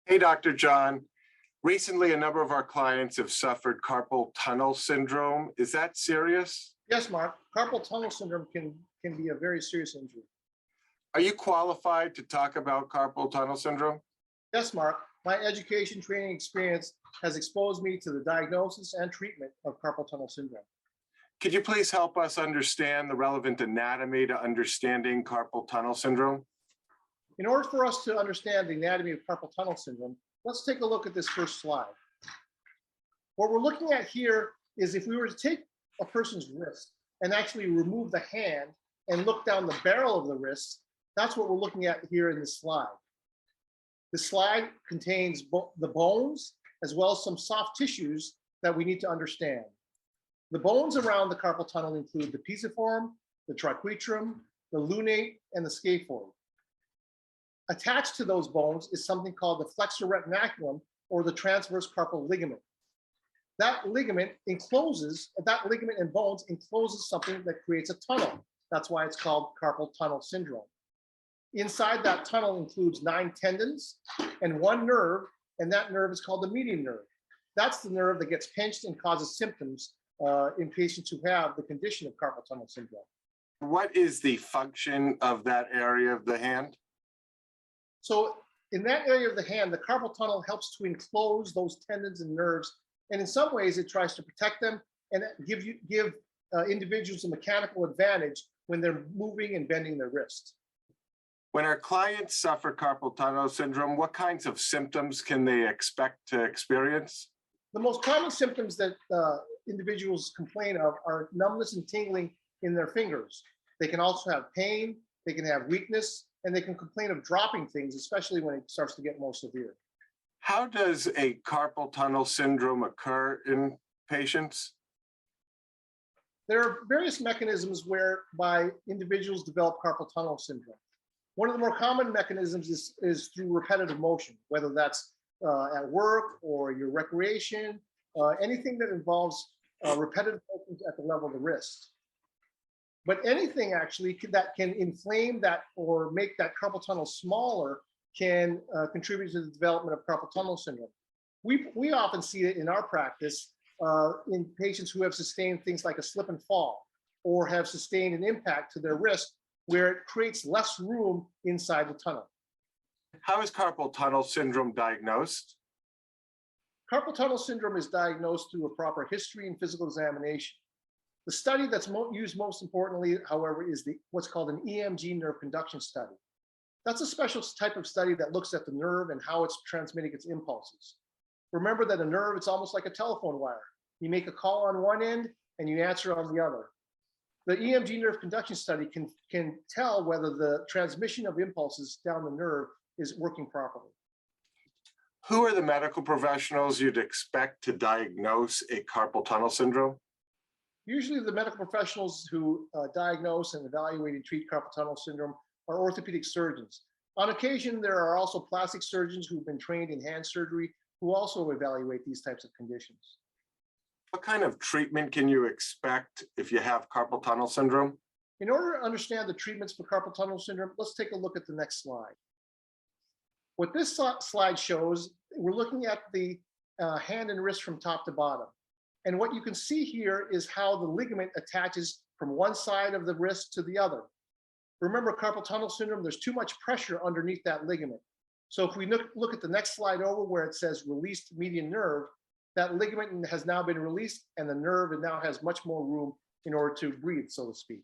Hey, Dr. John. Recently, a number of our clients have suffered carpal tunnel syndrome. Is that serious? Yes, Mark. Carpal tunnel syndrome can be a very serious injury. Are you qualified to talk about carpal tunnel syndrome? Yes, Mark. My education, training, experience has exposed me to the diagnosis and treatment of carpal tunnel syndrome. Could you please help us understand the relevant anatomy to understanding carpal tunnel syndrome? In order for us to understand the anatomy of carpal tunnel syndrome, let's take a look at this first slide. What we're looking at here is if we were to take a person's wrist and actually remove the hand and look down the barrel of the wrist, that's what we're looking at here in this slide. The slide contains the bones as well as some soft tissues that we need to understand. The bones around the carpal tunnel include the pisiform, the triquetrum, the lunate, and the scaphoid. Attached to those bones is something called the flexor retinaculum or the transverse carpal ligament. That ligament and bones encloses something that creates a tunnel. That's why it's called carpal tunnel syndrome. Inside that tunnel includes 9 tendons and 1 nerve, and that nerve is called the median nerve. That's the nerve that gets pinched and causes symptoms in patients who have the condition of carpal tunnel syndrome. What is the function of that area of the hand? So in that area of the hand, the carpal tunnel helps to enclose those tendons and nerves, and in some ways it tries to protect them and give individuals a mechanical advantage when they're moving and bending their wrists. When our clients suffer carpal tunnel syndrome, what kinds of symptoms can they expect to experience? The most common symptoms that individuals complain of are numbness and tingling in their fingers. They can also have pain, they can have weakness, and they can complain of dropping things, especially when it starts to get more severe. How does a carpal tunnel syndrome occur in patients? There are various mechanisms whereby individuals develop carpal tunnel syndrome. One of the more common mechanisms is through repetitive motion, whether that's at work or your recreation, anything that involves repetitive motions at the level of the wrist. But anything actually that can inflame that or make that carpal tunnel smaller can contribute to the development of carpal tunnel syndrome. We often see it in our practice in patients who have sustained things like a slip and fall or have sustained an impact to their wrist where it creates less room inside the tunnel. How is carpal tunnel syndrome diagnosed? Carpal tunnel syndrome is diagnosed through a proper history and physical examination. The study that's used most importantly, however, is what's called an EMG nerve conduction study. That's a special type of study that looks at the nerve and how it's transmitting its impulses. Remember that a nerve, it's almost like a telephone wire. You make a call on one end and you answer on the other. The EMG nerve conduction study can tell whether the transmission of impulses down the nerve is working properly. Who are the medical professionals you'd expect to diagnose a carpal tunnel syndrome? Usually the medical professionals who diagnose and evaluate and treat carpal tunnel syndrome are orthopedic surgeons. On occasion, there are also plastic surgeons who've been trained in hand surgery who also evaluate these types of conditions. What kind of treatment can you expect if you have carpal tunnel syndrome? In order to understand the treatments for carpal tunnel syndrome, let's take a look at the next slide. What this slide shows, we're looking at the hand and wrist from top to bottom. And what you can see here is how the ligament attaches from one side of the wrist to the other. Remember, carpal tunnel syndrome, there's too much pressure underneath that ligament. So if we look at the next slide over where it says released median nerve, that ligament has now been released and the nerve now has much more room in order to breathe, so to speak.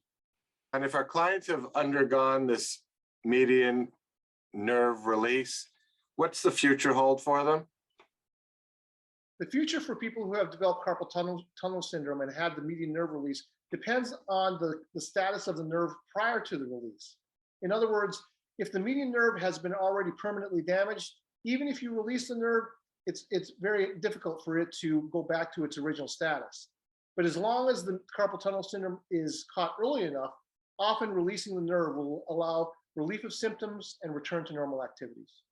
And if our clients have undergone this median nerve release, what's the future hold for them? The future for people who have developed carpal tunnel syndrome and had the median nerve release depends on the status of the nerve prior to the release. In other words, if the median nerve has been already permanently damaged, even if you release the nerve, it's very difficult for it to go back to its original status. But as long as the carpal tunnel syndrome is caught early enough, often releasing the nerve will allow relief of symptoms and return to normal activities.